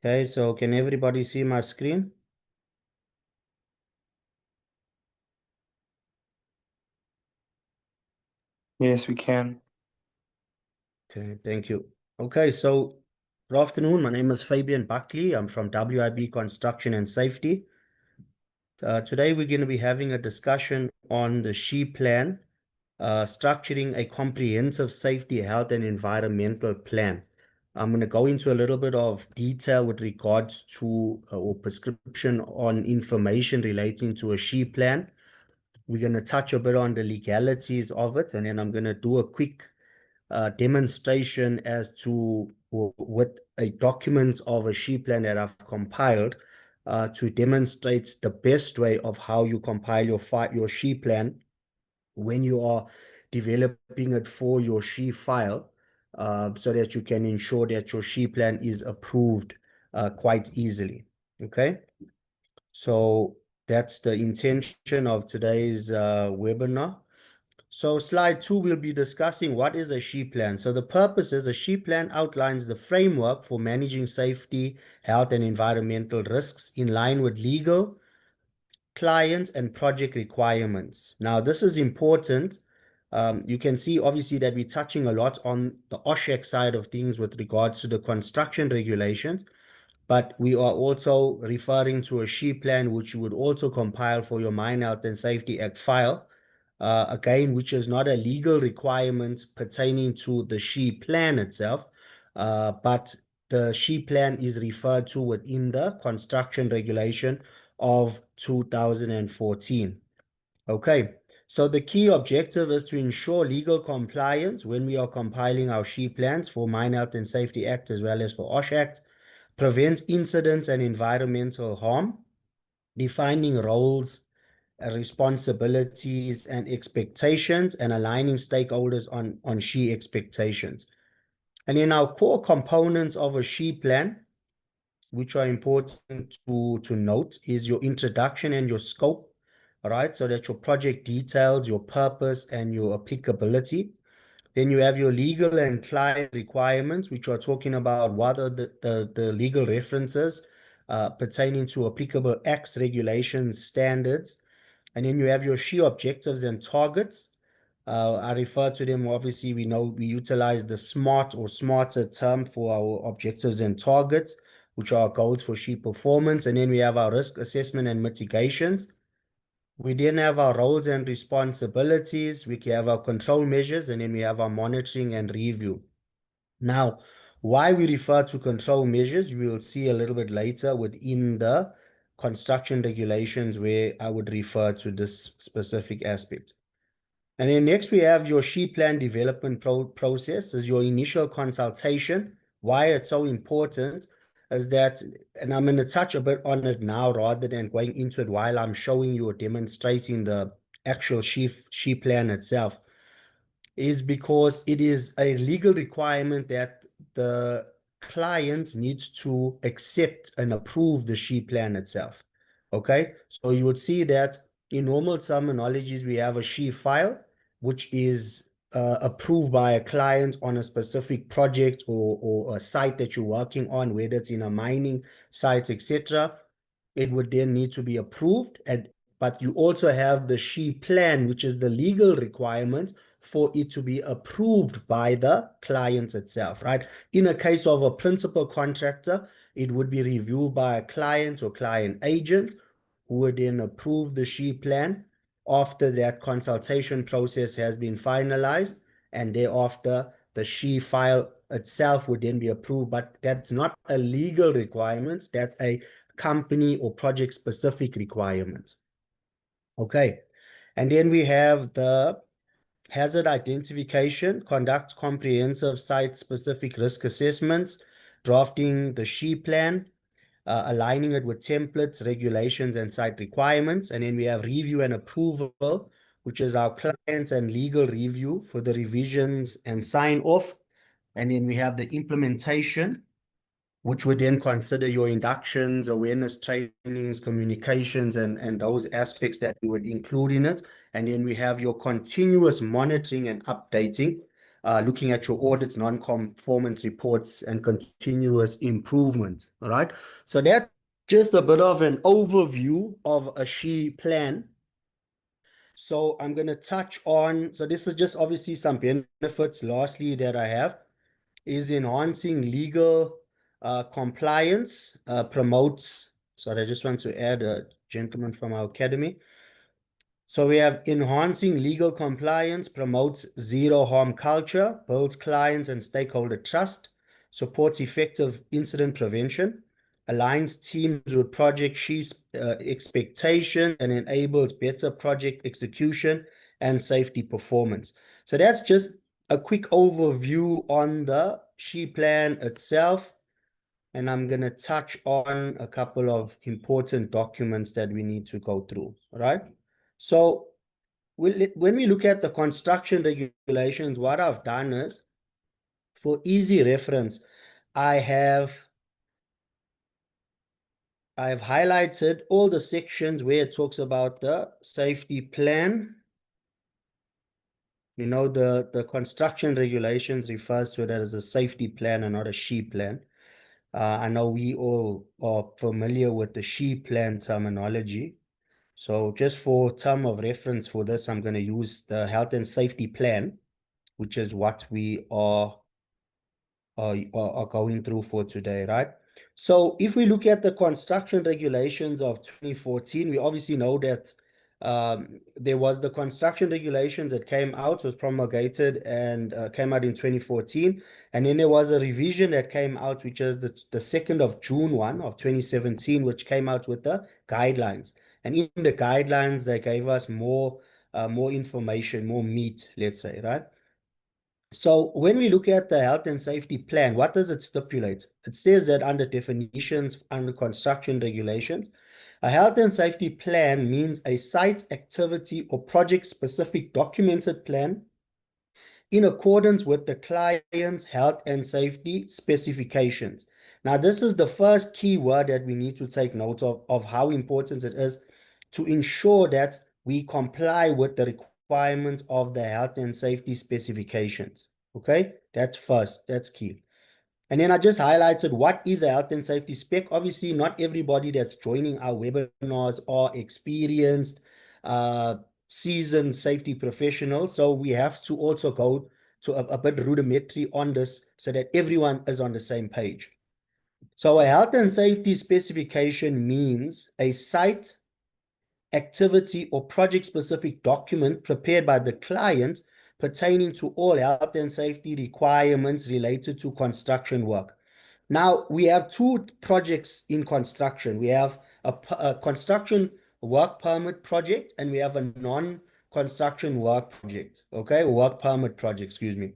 Okay, so can everybody see my screen? Yes, we can. Okay, thank you. Okay, so good afternoon. My name is Fabian Buckley. I'm from WIB Construction and Safety. Today we're going to be having a discussion on the SHE plan, structuring a comprehensive safety, health, and environmental plan. I'm going to go into a little bit of detail with regards to or prescription on information relating to a SHE plan. We're going to touch a bit on the legalities of it, and then I'm going to do a quick demonstration as to what a document of a SHE plan that I've compiled to demonstrate the best way of how you compile your SHE plan when you are developing it for your SHE file, so that you can ensure that your SHE plan is approved quite easily. Okay, so that's the intention of today's webinar. So slide 2, we'll be discussing what is a SHE plan. So the purpose is a SHE plan outlines the framework for managing safety, health, and environmental risks in line with legal, client, and project requirements. Now, this is important. You can see obviously that we're touching a lot on the OSHAC side of things with regards to the construction regulations, but we are also referring to a SHE plan, which you would also compile for your Mine Health and Safety Act file. Again, which is not a legal requirement pertaining to the SHE plan itself, but the SHE plan is referred to within the construction regulation of 2014. Okay, so the key objective is to ensure legal compliance when we are compiling our SHE plans for Mine Health and Safety Act as well as for OSH Act, prevent incidents and environmental harm, defining roles, responsibilities and expectations, and aligning stakeholders on SHE expectations. And in our core components of a SHE plan, which are important to note, is your introduction and your scope, all right? So that your project details, your purpose, and your applicability. Then you have your legal and client requirements, which are talking about what are the legal references pertaining to applicable acts, regulations, standards. And then you have your SHE objectives and targets. I refer to them, obviously, we know we utilize the SMART or SMARTER term for our objectives and targets, which are goals for SHE performance. And then we have our risk assessment and mitigations. We then have our roles and responsibilities. We have our control measures, and then we have our monitoring and review. Now, why we refer to control measures, we will see a little bit later within the construction regulations where I would refer to this specific aspect. And then next we have your SHE plan development process is your initial consultation. Why it's so important is that, and I'm going to touch a bit on it now rather than going into it while I'm showing you or demonstrating the actual SHE plan itself, is because it is a legal requirement that the client needs to accept and approve the SHE plan itself. Okay, so you would see that in normal terminologies, we have a SHE file, which is approved by a client on a specific project or a site that you're working on, whether it's in a mining site, etc. It would then need to be approved. But you also have the SHE plan, which is the legal requirement for it to be approved by the client itself, right? In a case of a principal contractor, it would be reviewed by a client or client agent who would then approve the SHE plan after that consultation process has been finalized, and thereafter the SHE file itself would then be approved. But that's not a legal requirement, that's a company or project specific requirement. Okay, and then we have the hazard identification, conduct comprehensive site-specific risk assessments, drafting the SHE plan, aligning it with templates, regulations, and site requirements. And then we have review and approval, which is our client and legal review for the revisions and sign off. And then we have the implementation, which would then consider your inductions, awareness trainings, communications, and those aspects that we would include in it. And then we have your continuous monitoring and updating, looking at your audits, non-conformance reports, and continuous improvement. All right. So that's just a bit of an overview of a SHE plan. So I'm going to touch on, so this is just obviously some benefits. Lastly, that I have is enhancing legal compliance, promotes, sorry, I just want to add a gentleman from our academy. So we have enhancing legal compliance, promotes zero harm culture, builds client and stakeholder trust, supports effective incident prevention, aligns teams with project SHE's expectation, and enables better project execution and safety performance. So that's just a quick overview on the SHE plan itself. And I'm going to touch on a couple of important documents that we need to go through, right? So when we look at the construction regulations, what I've done is, for easy reference, I've highlighted all the sections where it talks about the safety plan. You know, the construction regulations refers to it as a safety plan and not a SHE plan. I know we all are familiar with the SHE plan terminology. So just for term of reference for this, I'm going to use the health and safety plan, which is what we are going through for today, right? So if we look at the construction regulations of 2014, we obviously know that there was the construction regulations that came out, was promulgated and came out in 2014. And then there was a revision that came out, which is the 2nd of June one of 2017, which came out with the guidelines. And in the guidelines, they gave us more information, more meat, let's say, right? So when we look at the health and safety plan, what does it stipulate? It says that under definitions, under construction regulations, a health and safety plan means a site activity or project-specific documented plan in accordance with the client's health and safety specifications. Now, this is the first key word that we need to take note of how important it is to ensure that we comply with the requirements of the health and safety specifications. Okay, that's first, that's key. And then I just highlighted what is a health and safety spec. Obviously, not everybody that's joining our webinars are experienced, seasoned safety professionals. So we have to also go to a bit rudimentary on this so that everyone is on the same page. So a health and safety specification means a site, activity, or project-specific document prepared by the client pertaining to all health and safety requirements related to construction work. Now, we have two projects in construction. We have a construction work permit project, and we have a non-construction work project, okay? Work permit project, excuse me.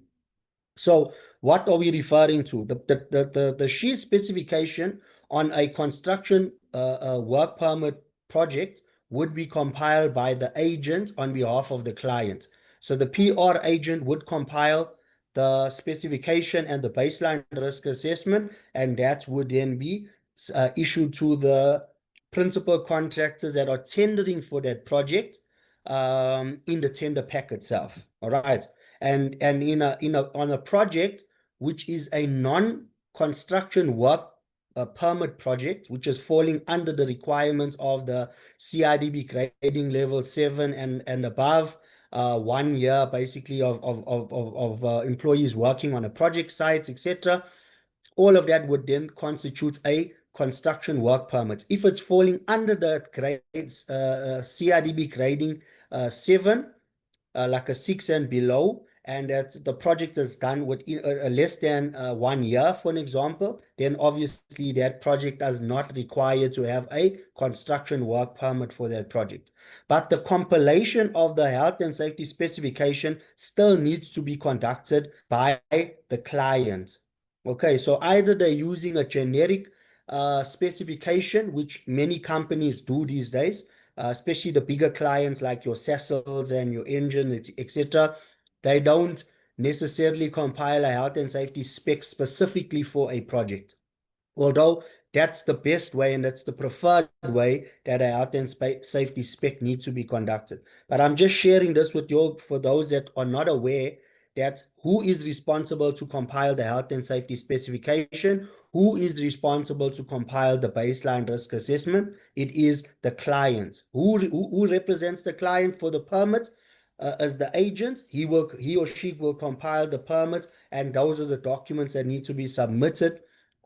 So what are we referring to? The SHE specification on a construction work permit project would be compiled by the agent on behalf of the client. So the PR agent would compile the specification and the baseline risk assessment, and that would then be issued to the principal contractors that are tendering for that project in the tender pack itself. All right. And on a project which is a non-construction work permit project, which is falling under the requirements of the CIDB grading level 7 and above, 1 year basically of employees working on a project site, etc. All of that would then constitute a construction work permit. If it's falling under the grades CIDB grading 7, like a 6 and below, and that the project is done within less than 1 year, for an example, then obviously that project does not require to have a construction work permit for that project. But the compilation of the health and safety specification still needs to be conducted by the client. Okay, so either they're using a generic specification, which many companies do these days, especially the bigger clients like your Cecils and your Engine, etc. They don't necessarily compile a health and safety spec specifically for a project. Although that's the best way and that's the preferred way that a health and safety spec needs to be conducted. But I'm just sharing this with you for those that are not aware that who is responsible to compile the health and safety specification, who is responsible to compile the baseline risk assessment. It is the client. Who represents the client for the permit? As the agent, he or she will compile the permit, and those are the documents that need to be submitted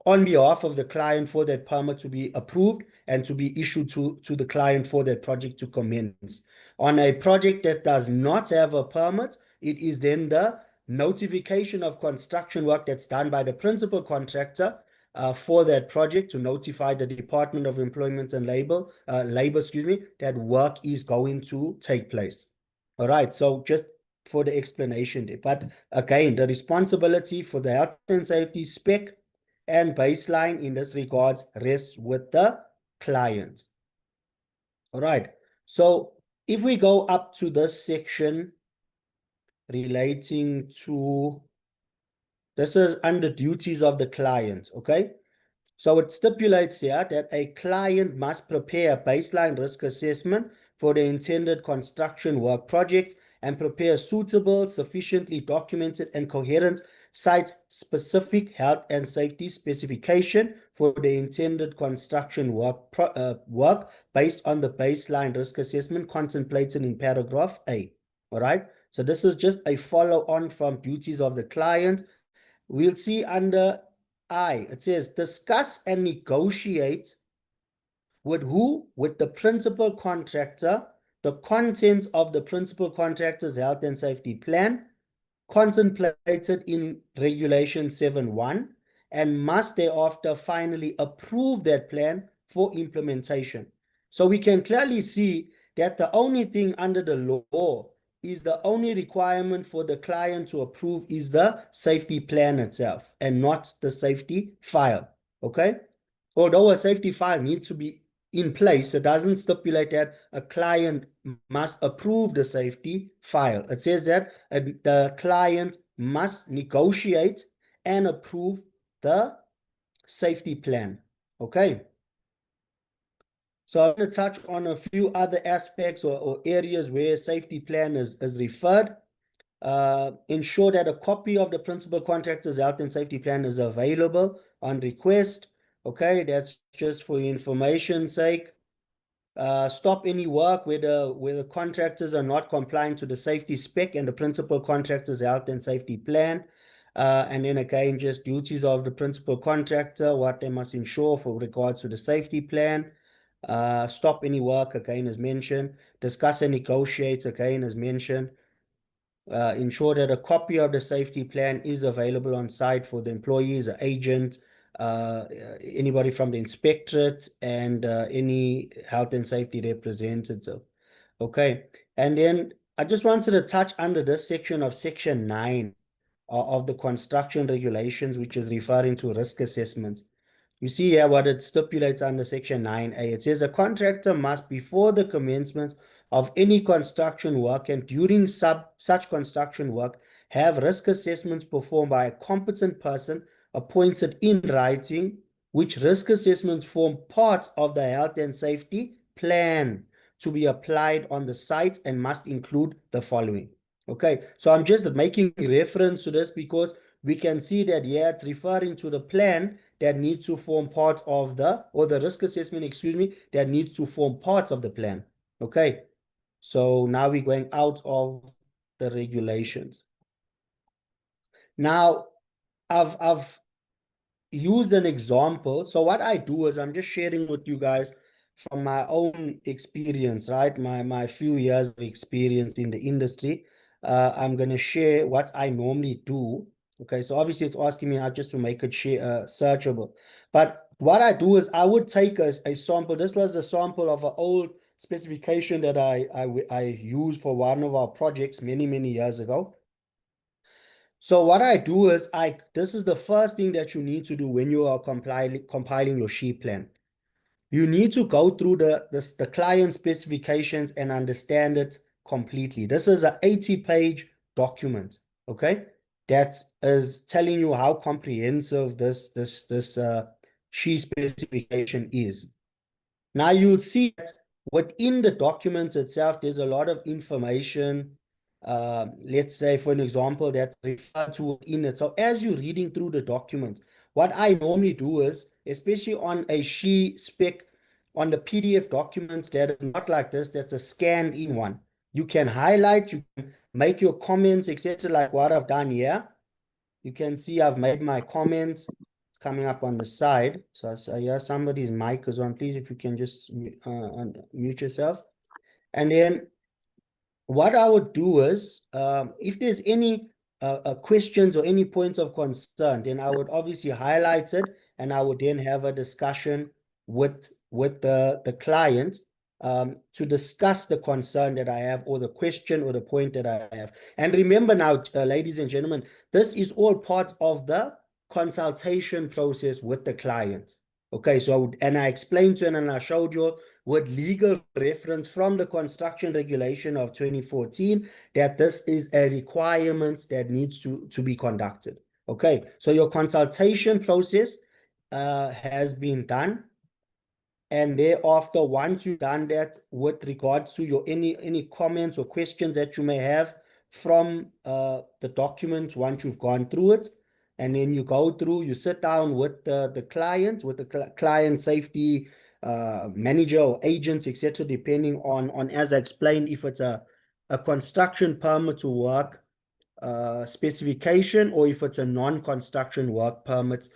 on behalf of the client for that permit to be approved and to be issued to the client for that project to commence. On a project that does not have a permit, it is then the notification of construction work that's done by the principal contractor for that project to notify the Department of Employment and Labor, that work is going to take place. All right, so just for the explanation there. But again, the responsibility for the health and safety spec and baseline in this regard rests with the client. All right, so if we go up to this section relating to, this is under duties of the client, okay? So it stipulates here that a client must prepare a baseline risk assessment for the intended construction work project and prepare a suitable, sufficiently documented and coherent site-specific health and safety specification for the intended construction work based on the baseline risk assessment contemplated in paragraph A. All right. So this is just a follow-on from duties of the client. We'll see under I, it says discuss and negotiate with who? With the principal contractor, the contents of the principal contractor's health and safety plan contemplated in Regulation 7.1 and must thereafter finally approve that plan for implementation. So we can clearly see that the only thing under the law is the only requirement for the client to approve is the safety plan itself and not the safety file, okay? Although a safety file needs to be in place, it doesn't stipulate that a client must approve the safety file. It says that the client must negotiate and approve the safety plan, okay? So I'm going to touch on a few other aspects or areas where safety plan is referred. Ensure that a copy of the principal contractor's health and safety plan is available on request. Okay, that's just for information's sake. Stop any work where the contractors are not complying to the safety spec and the principal contractor's health and safety plan. And then again, just duties of the principal contractor, what they must ensure for regards to the safety plan. Stop any work, again, as mentioned. Discuss and negotiate, again, as mentioned. Ensure that a copy of the safety plan is available on site for the employees, the agent, anybody from the inspectorate, and any health and safety representative. Okay, and then I just wanted to touch under this section of Section 9 of the construction regulations, which is referring to risk assessments. You see here what it stipulates under Section 9A. It says a contractor must, before the commencement of any construction work and during such construction work, have risk assessments performed by a competent person appointed in writing, which risk assessments form part of the health and safety plan to be applied on the site and must include the following. Okay, so I'm just making reference to this because we can see that here it's referring to the plan that needs to form part of the risk assessment, excuse me, that needs to form part of the plan. Okay, so now we're going out of the regulations. Now, I've used an example. So what I do is I'm just sharing with you guys from my own experience, right? My few years of experience in the industry. I'm going to share what I normally do. Okay, so obviously it's asking me not just to make it searchable. But what I do is I would take a sample. This was a sample of an old specification that I used for one of our projects many years ago. So what I do is this is the first thing that you need to do when you are compiling your sheet plan. You need to go through the client specifications and understand it completely. This is an 80-page document, okay? That is telling you how comprehensive this sheet specification is. Now you'll see that within the document itself, there's a lot of information let's say, for an example, that's referred to in it. So as you're reading through the document, what I normally do is, especially on a SHE spec, on the PDF documents that is not like this, that's a scanned in one. You can highlight, you can make your comments, etc., like what I've done here. You can see I've made my comments coming up on the side. So yeah, somebody's mic is on. Please, if you can just mute yourself. And then what I would do is, if there's any questions or any points of concern, then I would obviously highlight it, and I would then have a discussion with the client to discuss the concern that I have, or the question or the point that I have. And remember now, ladies and gentlemen, this is all part of the consultation process with the client. Okay, so and I explained to him and I showed you with legal reference from the construction regulation of 2014 that this is a requirement that needs to be conducted. Okay, so your consultation process has been done. And thereafter, once you've done that, with regards to your any comments or questions that you may have from the document, once you've gone through it, and then you go through, you sit down with the client, with the client safety manager or agents, etc., depending on, as I explained, if it's a construction permit to work specification, or if it's a non-construction work permit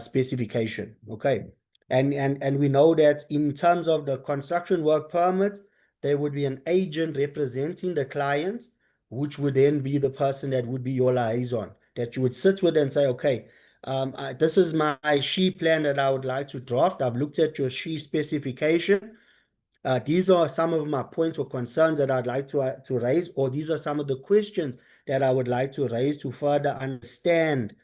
specification. Okay. And we know that in terms of the construction work permit, there would be an agent representing the client, which would then be the person that would be your liaison, that you would sit with and say, okay, this is my SHE plan that I would like to draft. I've looked at your SHE specification. These are some of my points or concerns that I'd like to raise, or these are some of the questions that I would like to raise to further understand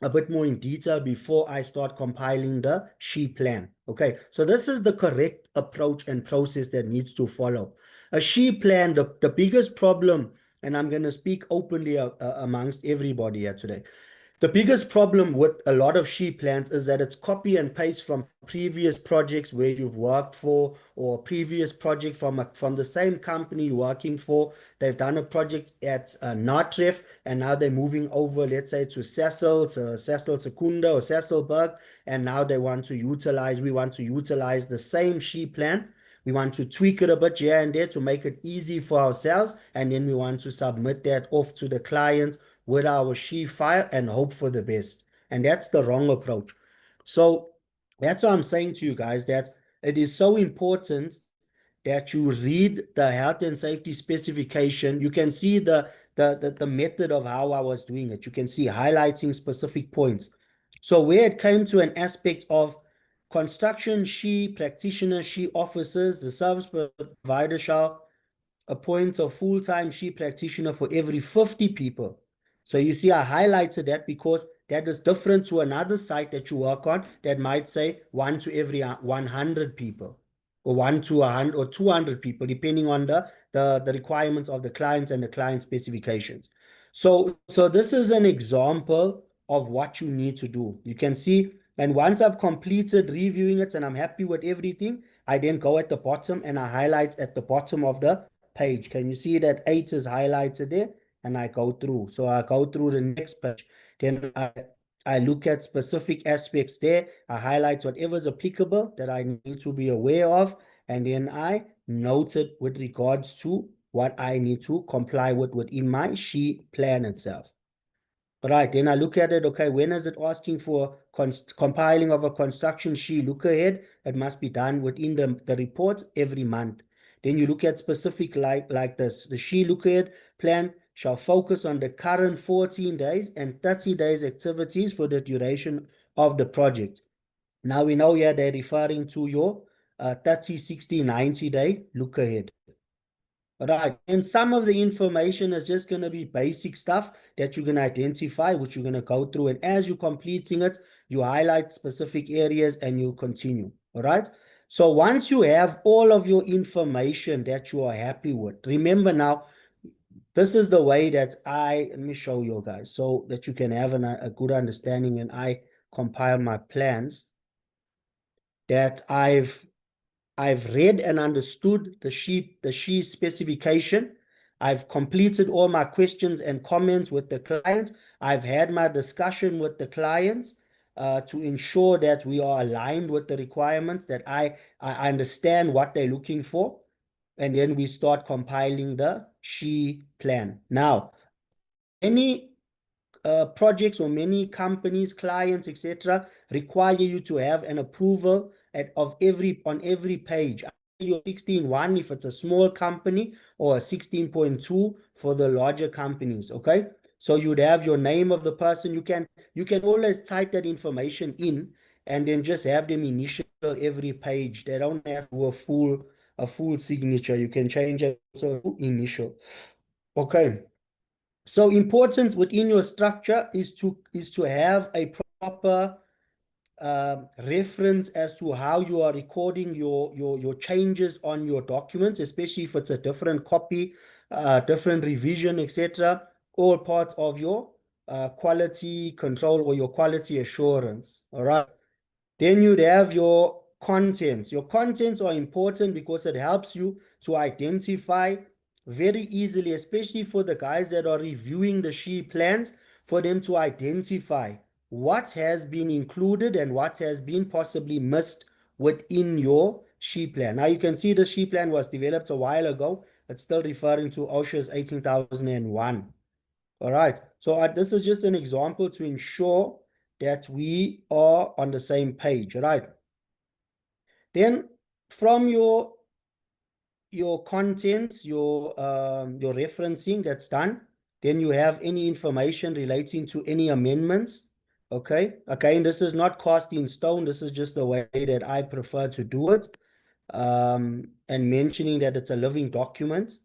a bit more in detail before I start compiling the SHE plan. Okay, so this is the correct approach and process that needs to follow. A SHE plan, the biggest problem, and I'm going to speak openly amongst everybody here today. The biggest problem with a lot of SHE plans is that it's copy and paste from previous projects where you've worked for, or previous project from the same company you're working for. They've done a project at Natref, and now they're moving over, let's say, to Cecil Secunda or Cecilberg, and now we want to utilize the same SHE plan. We want to tweak it a bit here and there to make it easy for ourselves, and then we want to submit that off to the client with our SHE file and hope for the best. And that's the wrong approach. So that's what I'm saying to you guys, that it is so important that you read the health and safety specification. You can see the method of how I was doing it. You can see highlighting specific points. So where it came to an aspect of construction SHE practitioner, SHE officers, the service provider shall appoint a full-time SHE practitioner for every 50 people. So you see, I highlighted that because that is different to another site that you work on that might say 1 to every 100 people, or 1 to 100 or 200 people, depending on the requirements of the client and the client specifications. So this is an example of what you need to do. You can see, and once I've completed reviewing it and I'm happy with everything, I then go at the bottom and I highlight at the bottom of the page. Can you see that 8 is highlighted there? And I go through. So I go through the next page. Then I look at specific aspects there. I highlight whatever is applicable that I need to be aware of. And then I note it with regards to what I need to comply with within my SHE plan itself. Right, then I look at it, okay, when is it asking for compiling of a construction SHE look ahead? It must be done within the report every month. Then you look at specific like this. The SHE look ahead plan shall focus on the current 14 days and 30 days activities for the duration of the project. Now we know here they're referring to your 30, 60, 90-day look ahead. Right, and some of the information is just going to be basic stuff that you're going to identify, which you're going to go through. And as you're completing it, you highlight specific areas and you continue. All right. So once you have all of your information that you are happy with, remember now, this is the way that let me show you guys so that you can have a good understanding when I compile my plans, that I've read and understood the SHE specification. I've completed all my questions and comments with the clients. I've had my discussion with the clients to ensure that we are aligned with the requirements, that I understand what they're looking for. And then we start compiling the SHE plan. Now, any projects or many companies, clients, etc., require you to have an approval on every page. Your 16.1 if it's a small company, or a 16.2 for the larger companies. Okay, so you'd have your name of the person. You can always type that information in and then just have them initial every page. They don't have to do a full signature. You can change it to initial. Okay. So important within your structure is to have a proper reference as to how you are recording your changes on your documents, especially if it's a different copy, different revision, etc. All part of your quality control or your quality assurance. All right. Then you'd have your contents. Your contents are important because it helps you to identify very easily, especially for the guys that are reviewing the SHE plans, for them to identify what has been included and what has been possibly missed within your SHE plan. Now you can see the SHE plan was developed a while ago. It's still referring to OSHA's 18,001. All right, so this is just an example to ensure that we are on the same page. All right. Then from your contents, your referencing, that's done. Then you have any information relating to any amendments. Okay. Again, this is not cast in stone. This is just the way that I prefer to do it. And mentioning that it's a living document.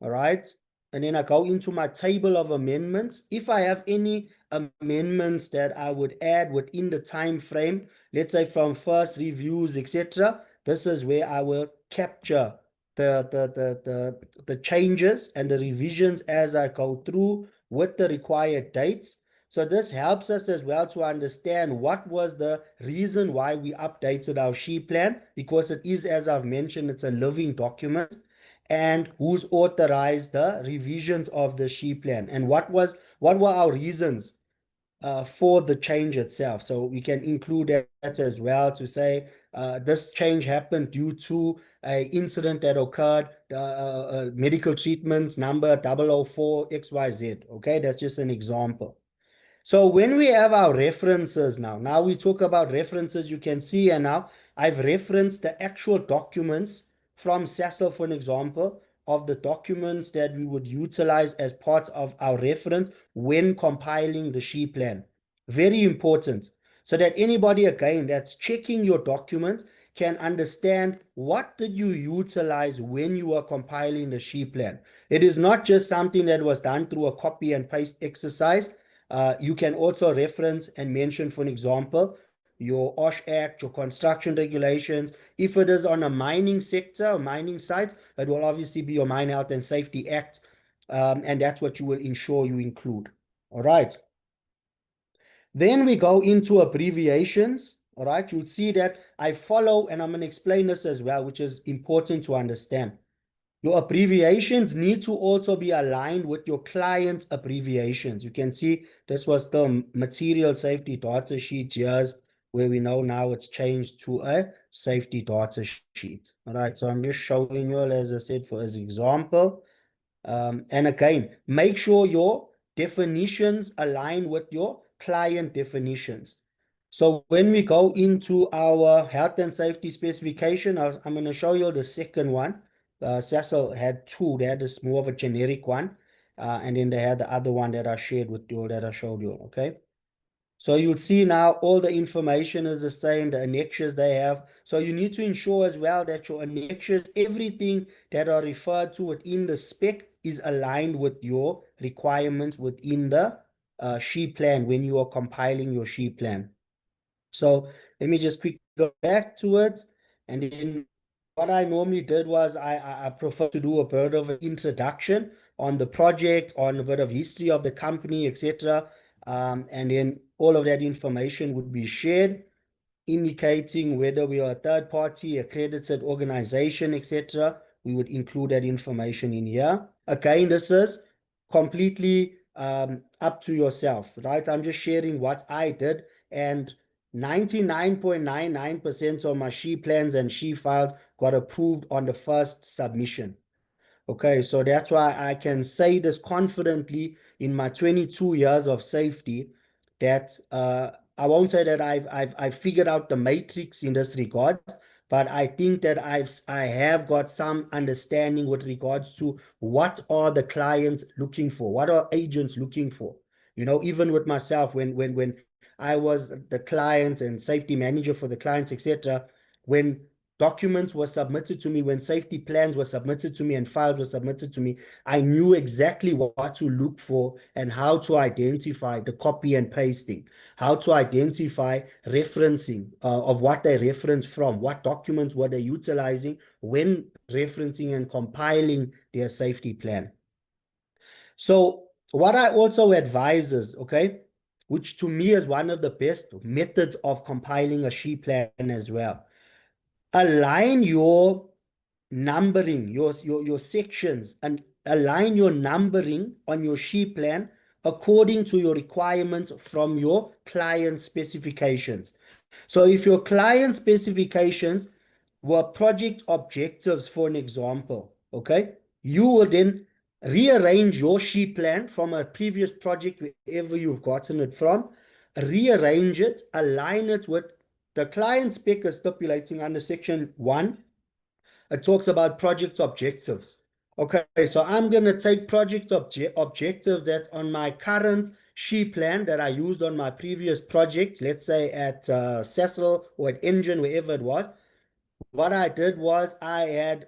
All right. And then I go into my table of amendments. If I have any amendments that I would add within the time frame, let's say from first reviews, etc., this is where I will capture the changes and the revisions as I go through with the required dates. So this helps us as well to understand what was the reason why we updated our SHE plan, because it is, as I've mentioned, it's a living document, and who's authorized the revisions of the SHE plan, and what were our reasons for the change itself. So we can include that as well, to say this change happened due to an incident that occurred, medical treatment number 004 XYZ. Okay, that's just an example. So when we have our references now we talk about references. You can see, and now I've referenced the actual documents from SASL, for an example, of the documents that we would utilize as part of our reference when compiling the SHE plan. Very important, so that anybody, again, that's checking your document can understand what did you utilize when you are compiling the SHE plan. It is not just something that was done through a copy and paste exercise. You can also reference and mention, for an example, your OSH Act, your construction regulations. If it is on a mining sector, mining site, it will obviously be your Mine Health and Safety Act, and that's what you will ensure you include. All right. Then we go into abbreviations. All right, you'll see that I follow, and I'm going to explain this as well, which is important to understand. Your abbreviations need to also be aligned with your client's abbreviations. You can see this was the material safety data sheet here, where we know now it's changed to a safety data sheet. All right, so I'm just showing you, as I said, for as example. And again, make sure your definitions align with your client definitions. So when we go into our health and safety specification, I'm going to show you the second one. SASL had two. They had this more of a generic one, and then they had the other one that I shared with you, that I showed you. Okay. So you'll see now all the information is the same, the annexures they have. So you need to ensure as well that your annexures, everything that are referred to within the spec, is aligned with your requirements within the SHE plan when you are compiling your SHE plan. So let me just quickly go back to it. And then what I normally did was I prefer to do a bit of an introduction on the project, on a bit of history of the company, etc. And then all of that information would be shared, indicating whether we are a third party, accredited organization, etc., we would include that information in here. Again, this is completely up to yourself, right? I'm just sharing what I did, and 99.99% of my SHE plans and SHE files got approved on the first submission. Okay, so that's why I can say this confidently in my 22 years of safety that I won't say that I've figured out the matrix in this regard, but I think that I have got some understanding with regards to what are the clients looking for, what are agents looking for. You know, even with myself, when I was the client and safety manager for the clients, etc., when documents were submitted to me, when safety plans were submitted to me and files were submitted to me, I knew exactly what to look for and how to identify the copy and pasting, how to identify referencing of what they reference from, what documents were they utilizing when referencing and compiling their safety plan. So what I also advise is, okay, which to me is one of the best methods of compiling a SHE plan as well. Align your numbering, your sections, and align your numbering on your SHE plan according to your requirements from your client specifications. So if your client specifications were project objectives, for an example, okay, you would then rearrange your SHE plan from a previous project, wherever you've gotten it from, rearrange it, align it with the client spec is stipulating under section 1. It talks about project objectives. Okay, so I'm going to take project objectives that's on my current SHE plan that I used on my previous project, let's say at Cecil or at Engine, wherever it was. What I did was I had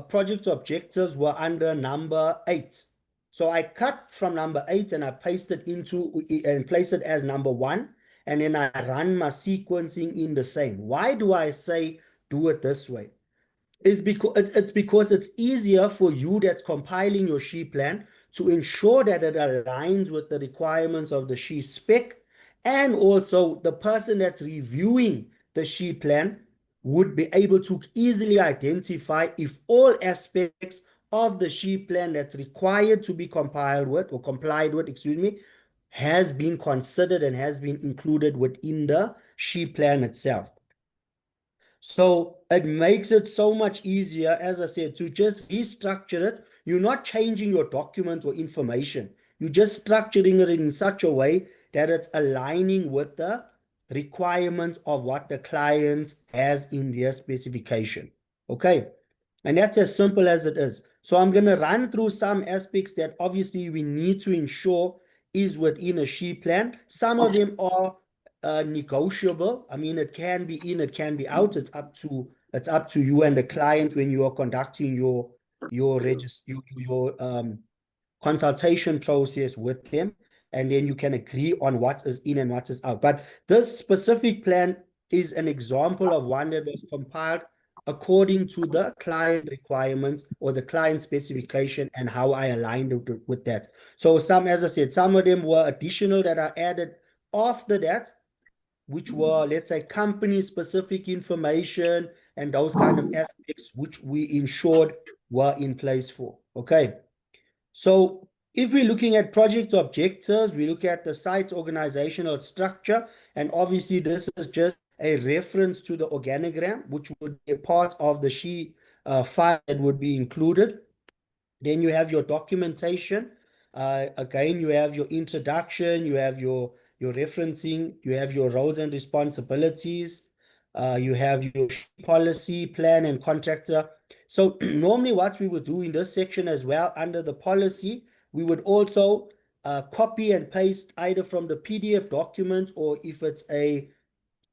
project objectives were under number 8. So I cut from number 8 and I pasted into and place it as number 1. And then I run my sequencing in the same. Why do I say do it this way? It's because it's easier for you that's compiling your SHE plan to ensure that it aligns with the requirements of the SHE spec, and also the person that's reviewing the SHE plan would be able to easily identify if all aspects of the SHE plan that's required to be compiled with or complied with, excuse me, has been considered and has been included within the SHE plan itself. So it makes it so much easier, as I said, to just restructure it. You're not changing your document or information. You're just structuring it in such a way that it's aligning with the requirements of what the client has in their specification. Okay. And that's as simple as it is. So I'm going to run through some aspects that obviously we need to ensure is within a SHE plan. Some of them are negotiable. I mean, it can be in, it can be out. It's up to you and the client when you are conducting your consultation process with them, and then you can agree on what is in and what is out. But this specific plan is an example of one that was compiled according to the client requirements or the client specification and how I aligned it with that. So some, as I said, some of them were additional that are added after that, which were, let's say, company specific information and those kind of aspects which we ensured were in place for. Okay. So if we're looking at project objectives, we look at the site's organizational structure, and obviously this is just a reference to the organogram, which would be a part of the SHE file that would be included. Then you have your documentation. Again, you have your introduction, you have your referencing, you have your roles and responsibilities, you have your policy, plan, and contractor. So normally what we would do in this section as well, under the policy, we would also copy and paste either from the PDF document, or if it's a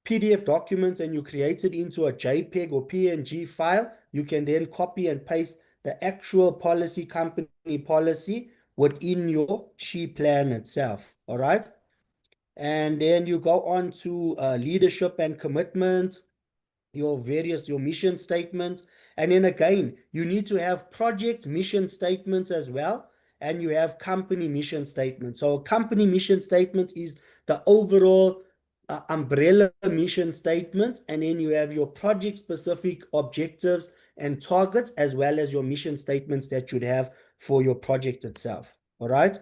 PDF document and you create it into a JPEG or PNG file, you can then copy and paste the actual policy, company policy, within your SHE plan itself. All right. And then you go on to leadership and commitment, your mission statements. And then again, you need to have project mission statements as well. And you have company mission statements. So company mission statement is the overall umbrella mission statement. And then you have your project specific objectives and targets, as well as your mission statements that you'd have for your project itself. All right.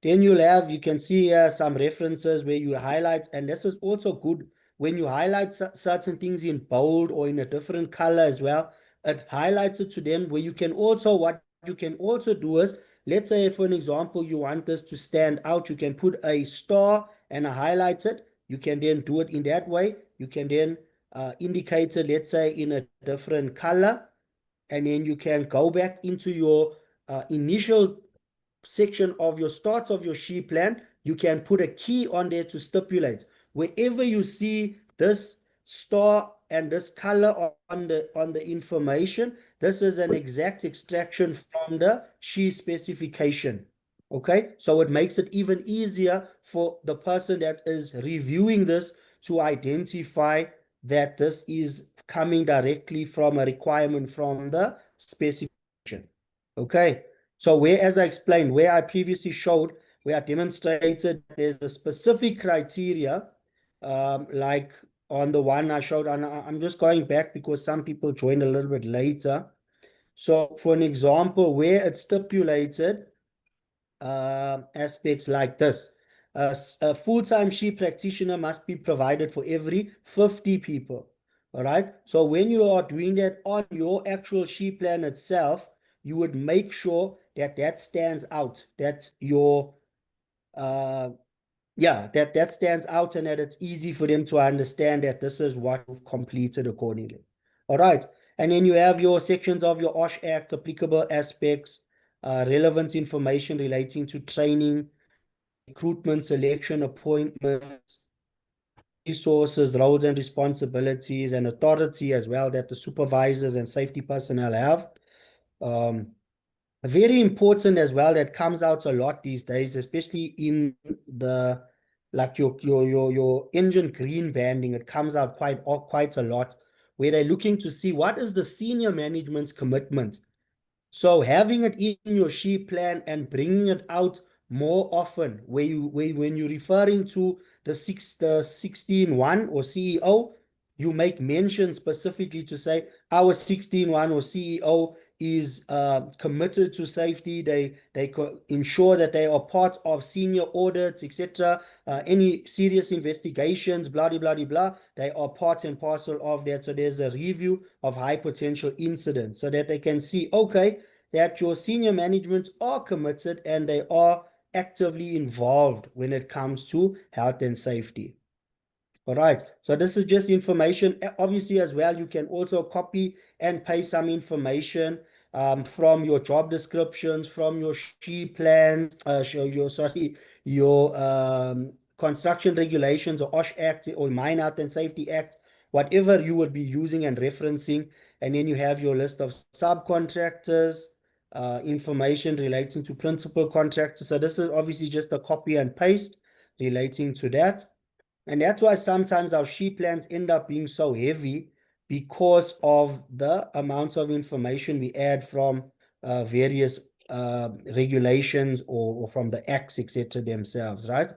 Then you can see here some references where you highlight, and this is also good when you highlight certain things in bold or in a different color as well. It highlights it to them where what you can also do is, let's say for an example, you want this to stand out, you can put a star and highlight it. You can then do it in that way. You can then indicate it, let's say in a different color, and then you can go back into your initial section of your start of your SHE plan. You can put a key on there to stipulate wherever you see this star and this color on the information, this is an exact extraction from the SHE specification. Okay, so it makes it even easier for the person that is reviewing this to identify that this is coming directly from a requirement from the specification. Okay, so where, as I explained, where I previously showed, where I demonstrated there's a specific criteria, like on the one I showed, and I'm just going back because some people joined a little bit later. So for an example, where it's stipulated aspects like this, a full-time SHE practitioner must be provided for every 50 people. All right. So when you are doing that on your actual SHE plan itself, you would make sure that that stands out, that your that stands out, and that it's easy for them to understand that this is what you've completed accordingly. All right. And then you have your sections of your OSH Act, applicable aspects, relevant information relating to training, recruitment, selection, appointments, resources, roles and responsibilities, and authority as well that the supervisors and safety personnel have. Very important as well, that comes out a lot these days, especially in the like your engine green banding. It comes out quite a lot, where they're looking to see what is the senior management's commitment. So having it in your SHE plan and bringing it out more often, when you're referring to the 16.1 or CEO, you make mention specifically to say our 16.1 or CEO is committed to safety. They ensure that they are part of senior audits, etc. Any serious investigations, blah blah blah blah. They are part and parcel of that. So there's a review of high potential incidents, so that they can see, okay, that your senior management are committed and they are actively involved when it comes to health and safety. All right, so this is just information. Obviously, as well, you can also copy and paste some information from your job descriptions, from your SHE plans, your construction regulations or OSH Act or Mine Health and Safety Act, whatever you would be using and referencing. And then you have your list of subcontractors, information relating to principal contractors. So this is obviously just a copy and paste relating to that. And that's why sometimes our SHE plans end up being so heavy, because of the amounts of information we add from various regulations or from the acts, etc. themselves, right?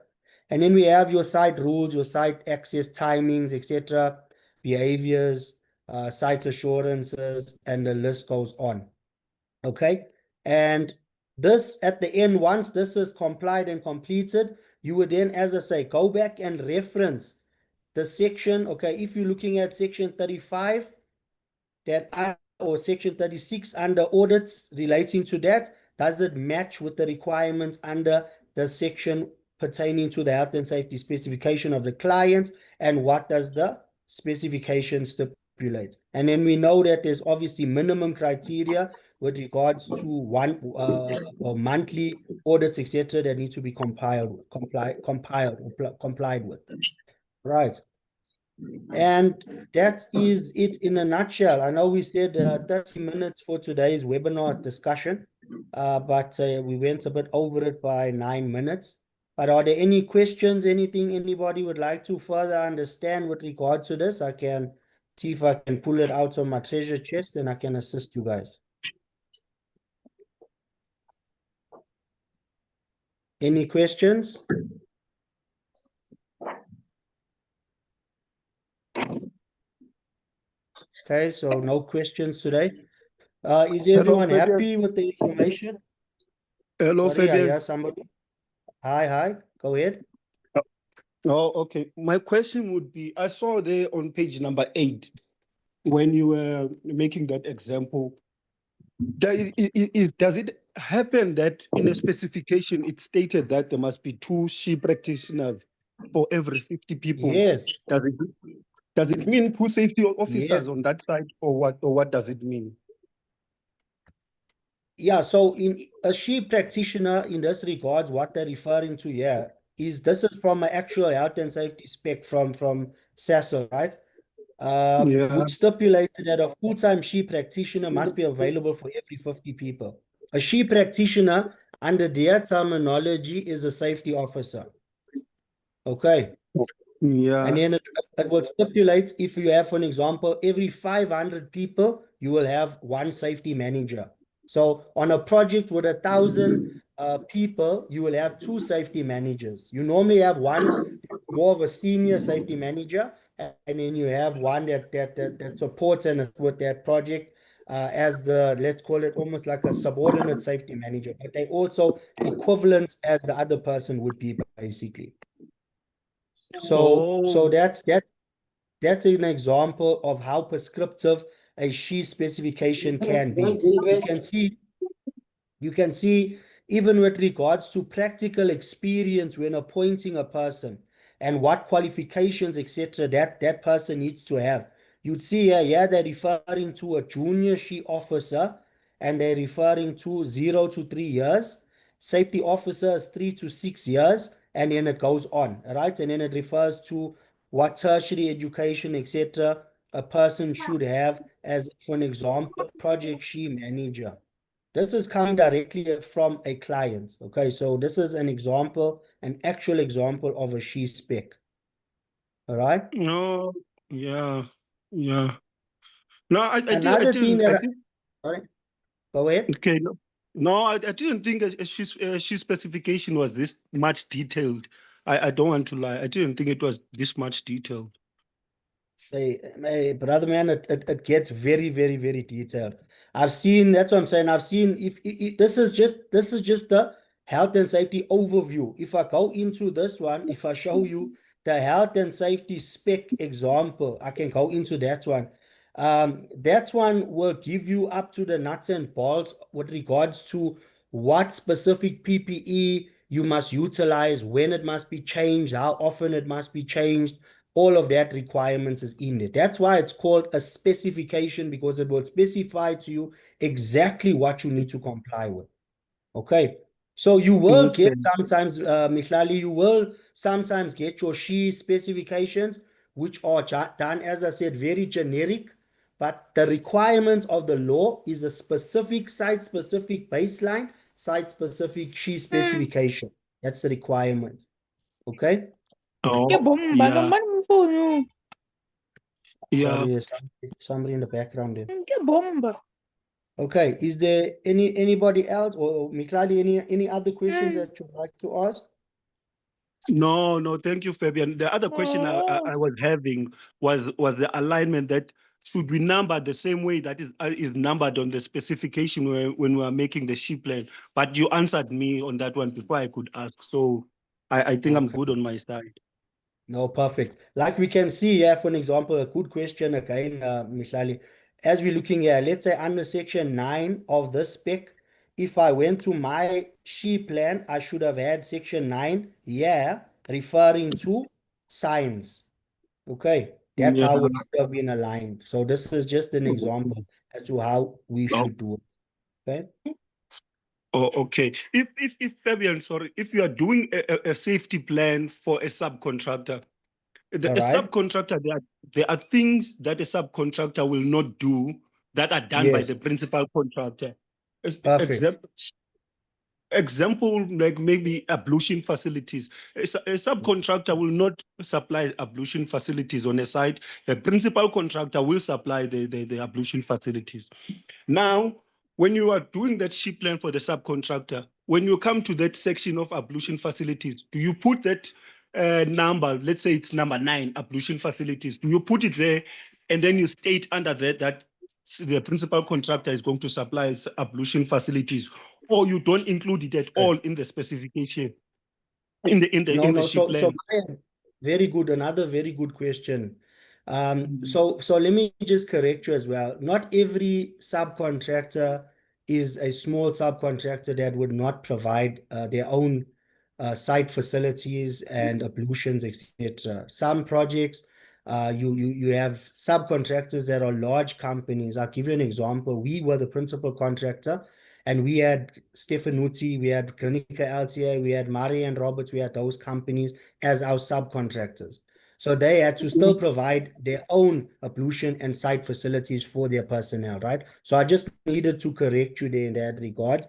And then we have your site rules, your site access timings, etc., behaviors, site assurances, and the list goes on. Okay. And this at the end, once this is complied and completed, you would then, as I say, go back and reference the section. Okay, if you're looking at section 35, or section 36 under audits relating to that, does it match with the requirements under the section pertaining to the health and safety specification of the client, and what does the specification stipulate? And then we know that there's obviously minimum criteria with regards to or monthly audits, etc., that need to be complied with. Right. And that is it in a nutshell. I know we said 30 minutes for today's webinar discussion, but we went a bit over it by 9 minutes. But are there any questions, anything anybody would like to further understand with regard to this? I can see if I can pull it out of my treasure chest and I can assist you guys. Any questions? Okay, so no questions today. Is Hello, everyone Fabian. happy with the information? Hello, Sorry, I Fabian. hear somebody. Hi, go ahead. Oh, okay. My question would be, I saw there on page number 8, when you were making that example, does it happen that in a specification it stated that there must be 2 she practitioners for every 50 people? Yes, Does it does it mean 2 safety officers yes. on that side, or what does it mean? Yeah, so in a she practitioner in this regards, what they're referring to here is this is from an actual health and safety spec from SASL, right? Yeah. Which stipulated that a full-time she practitioner must be available for every 50 people. A she practitioner, under their terminology, is a safety officer. Okay. And Yeah. then it will stipulate if you have, for an example, every 500 people, you will have one safety manager. So on a project with 1,000 people, you will have 2 safety managers. You normally have one more of a senior safety manager, and then you have one that supports and is with that project as the, let's call it almost like a subordinate safety manager, but they also equivalent as the other person would be basically. So Oh. that's an example of how prescriptive a she specification can be. You can see, even with regards to practical experience when appointing a person and what qualifications, etc., that person needs to have. You'd see here, yeah, they're referring to a junior she officer and they're referring to 0 to 3 years. Safety officer is 3 to 6 years, and then it goes on, right? And then it refers to what tertiary education, etc., a person should have as, for an example, project she manager. This is coming directly from a client. Okay, so this is an example, an actual example of a she spec. All right. No. Yeah. Yeah. No, Another thing I that think. sorry, go ahead. Okay, no, I didn't think she's specification was this much detailed. I don't want to lie. I didn't think it was this much detailed. Hey, brother man, it gets very, very, very detailed. I've seen, that's what I'm saying. I've seen if this is just the health and safety overview. If I go into this one, if I show you the health and safety spec example, I can go into that one. That one will give you up to the nuts and bolts with regards to what specific PPE you must utilize, when it must be changed, how often it must be changed. All of that requirements is in there. That's why it's called a specification, because it will specify to you exactly what you need to comply with. Okay. So you will Okay. get sometimes, Mihlali, you will sometimes get your she specifications, which are done, as I said, very generic. But the requirement of the law is a specific site-specific baseline, site-specific she specification. That's the requirement. Okay. Oh, bomba, yeah, naman phone. yeah. Sorry, there's somebody in the background there. Que bomba. Okay, is there anybody else or Miklali, any other questions that you'd like to ask? No, thank you, Fabian. The other question I was having was the alignment, that should we number the same way that is numbered on the specification when we are making the she plan? But you answered me on that one before I could ask. So I think I'm Okay. good on my side. No, perfect. Like we can see here, for an example, a good question again, Mihlali. As we're looking here, let's say under section 9 of this spec, if I went to my she plan, I should have had section 9 here referring to science. Okay, that's Yeah. how it should have been aligned. So this is just an example as to how we Oh, should do it. Okay. okay. If Fabian, sorry, if you are doing a safety plan for a subcontractor, All a right. subcontractor, there are things that a subcontractor will not do that are done by Yes. the principal contractor. Perfect. Example, like maybe ablution facilities. A subcontractor will not supply ablution facilities on a site. A principal contractor will supply the ablution facilities. Now, when you are doing that ship plan for the subcontractor, when you come to that section of ablution facilities, do you put that number, let's say it's number 9, ablution facilities, do you put it there and then you state under that the principal contractor is going to supply ablution facilities, or you don't include it at all in the specification in the ship plan? Brian, very good. Another very good question. So let me just correct you as well. Not every subcontractor is a small subcontractor that would not provide their own site facilities and ablutions, etc. Some projects, you have subcontractors that are large companies. I'll give you an example. We were the principal contractor, and we had Stefanuti, we had Klinika LTA, we had Murray and Roberts, we had those companies as our subcontractors. So they had to still provide their own ablution and site facilities for their personnel, right? So I just needed to correct you there in that regard.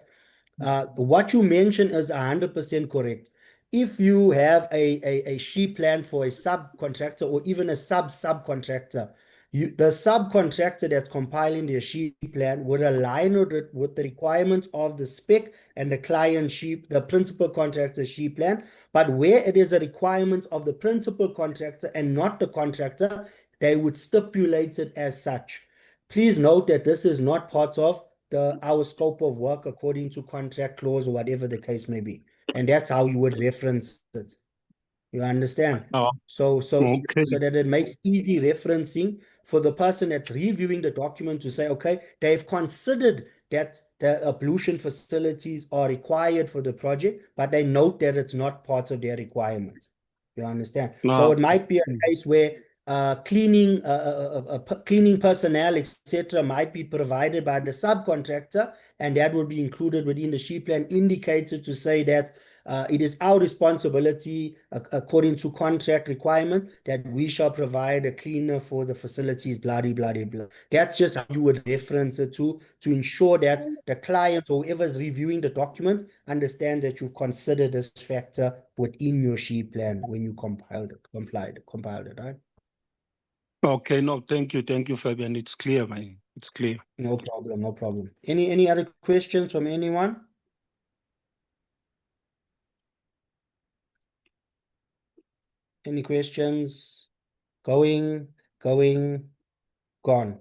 What you mentioned is 100% correct. If you have a SHE plan for a subcontractor or even a subcontractor, the subcontractor that's compiling their SHE plan would align with the requirements of the spec and the client SHE, the principal contractor SHE plan. But where it is a requirement of the principal contractor and not the contractor, they would stipulate it as such. Please note that this is not part of our scope of work according to contract clause or whatever the case may be. And that's how you would reference it. You understand? Oh, so okay. that it makes easy referencing for the person that's reviewing the document to say, okay, they've considered that the ablution facilities are required for the project, but they note that it's not part of their requirements. You understand? So it might be a case where cleaning personnel, etc., might be provided by the subcontractor, and that would be included within the SHE plan, indicated to say that it is our responsibility, according to contract requirements, that we shall provide a cleaner for the facilities, blah, blah, blah, blah. That's just how you would reference it to ensure that the client or whoever is reviewing the document understand that you've considered this factor within your SHE plan when you compiled it, right? Okay, no, thank you, Fabian. It's clear, man. It's clear. No problem, no problem. Any other questions from anyone? Any questions? Going, gone.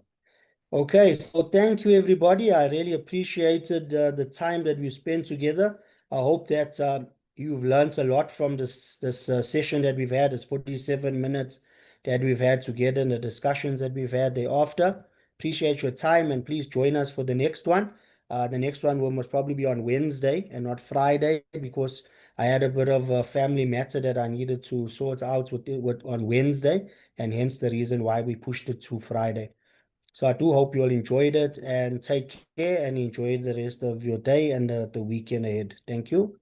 Okay, so thank you, everybody. I really appreciated the time that we spent together. I hope that you've learned a lot from this session that we've had, this 47 minutes that we've had together and the discussions that we've had thereafter. Appreciate your time, and please join us for the next one. The next one will most probably be on Wednesday and not Friday, because I had a bit of a family matter that I needed to sort out with on Wednesday, and hence the reason why we pushed it to Friday. So I do hope you all enjoyed it, and take care and enjoy the rest of your day and the weekend ahead. Thank you.